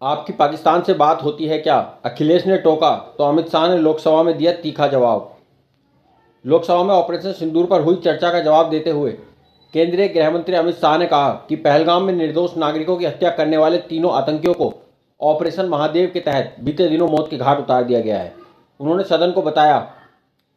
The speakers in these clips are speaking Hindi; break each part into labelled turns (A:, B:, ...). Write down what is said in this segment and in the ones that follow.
A: आपकी पाकिस्तान से बात होती है क्या? अखिलेश ने टोका तो अमित शाह ने लोकसभा में दिया तीखा जवाब। लोकसभा में ऑपरेशन सिंदूर पर हुई चर्चा का जवाब देते हुए केंद्रीय गृह मंत्री अमित शाह ने कहा कि पहलगाम में निर्दोष नागरिकों की हत्या करने वाले तीनों आतंकियों को ऑपरेशन महादेव के तहत बीते दिनों मौत के घाट उतार दिया गया है। उन्होंने सदन को बताया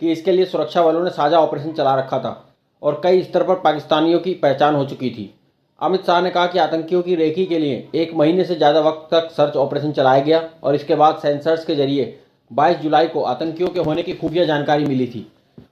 A: कि इसके लिए सुरक्षा बलों ने साझा ऑपरेशन चला रखा था और कई स्तर पर पाकिस्तानियों की पहचान हो चुकी थी। अमित शाह ने कहा कि आतंकियों की रेकी के लिए 1 महीने से ज़्यादा वक्त तक सर्च ऑपरेशन चलाया गया और इसके बाद सेंसर्स के जरिए 22 जुलाई को आतंकियों के होने की खुफिया जानकारी मिली थी।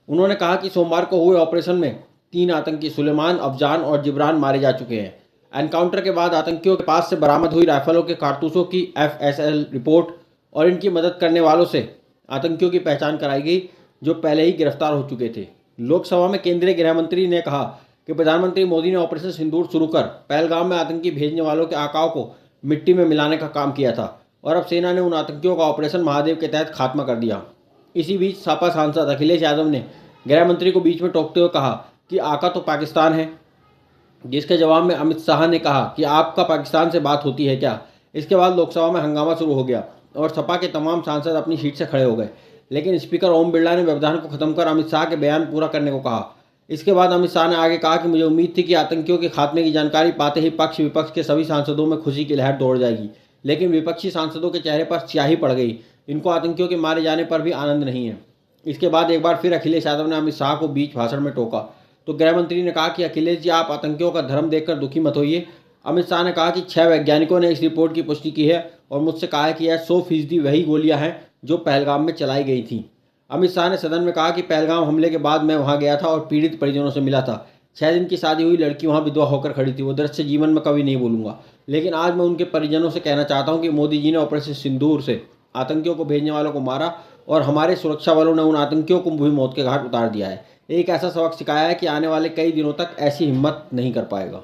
A: उन्होंने कहा कि सोमवार को हुए ऑपरेशन में 3 आतंकी सुलेमान, अफजान और जिब्रान मारे जा चुके हैं। एनकाउंटर के बाद आतंकियों के पास से बरामद हुई राइफलों के कारतूसों की FSL रिपोर्ट और इनकी मदद करने वालों से आतंकियों की पहचान कराई गई जो पहले ही गिरफ्तार हो चुके थे। लोकसभा में केंद्रीय गृह मंत्री ने कहा कि प्रधानमंत्री मोदी ने ऑपरेशन सिंदूर शुरू कर पहलगाम में आतंकी भेजने वालों के आकाओं को मिट्टी में मिलाने का काम किया था और अब सेना ने उन आतंकियों का ऑपरेशन महादेव के तहत खात्मा कर दिया। इसी बीच सपा सांसद अखिलेश यादव ने गृह मंत्री को बीच में टोकते हुए कहा कि आका तो पाकिस्तान है, जिसके जवाब में अमित शाह ने कहा कि आपका पाकिस्तान से बात होती है क्या। इसके बाद लोकसभा में हंगामा शुरू हो गया और सपा के तमाम सांसद अपनी सीट से खड़े हो गए, लेकिन स्पीकर ओम बिरला ने व्यवधान को खत्म कर अमित शाह के बयान पूरा करने को कहा। इसके बाद अमित शाह ने आगे कहा कि मुझे उम्मीद थी कि आतंकियों के खात्मे की जानकारी पाते ही पक्ष विपक्ष के सभी सांसदों में खुशी की लहर दौड़ जाएगी, लेकिन विपक्षी सांसदों के चेहरे पर स्याही पड़ गई। इनको आतंकियों के मारे जाने पर भी आनंद नहीं है। इसके बाद एक बार फिर अखिलेश यादव ने अमित शाह को बीच भाषण में टोका तो गृह मंत्री ने कहा कि अखिलेश जी, आप आतंकियों का धर्म देखकर दुखी मत होइए। अमित शाह ने कहा कि 6 वैज्ञानिकों ने इस रिपोर्ट की पुष्टि की है और मुझसे कहा है कि यह 100% वही गोलियां हैं जो पहलगाम में चलाई गई थीं। अमित शाह ने सदन में कहा कि पहलगाम हमले के बाद मैं वहां गया था और पीड़ित परिजनों से मिला था। 6 दिन की शादी हुई लड़की वहां विधवा होकर खड़ी थी। वो दृश्य जीवन में कभी नहीं भूलूंगा। लेकिन आज मैं उनके परिजनों से कहना चाहता हूं कि मोदी जी ने ऑपरेशन सिंदूर से आतंकियों को भेजने वालों को मारा और हमारे सुरक्षा बलों ने उन आतंकियों को भी मौत के घाट उतार दिया है। एक ऐसा सबक सिखाया है कि आने वाले कई दिनों तक ऐसी हिम्मत नहीं कर पाएगा।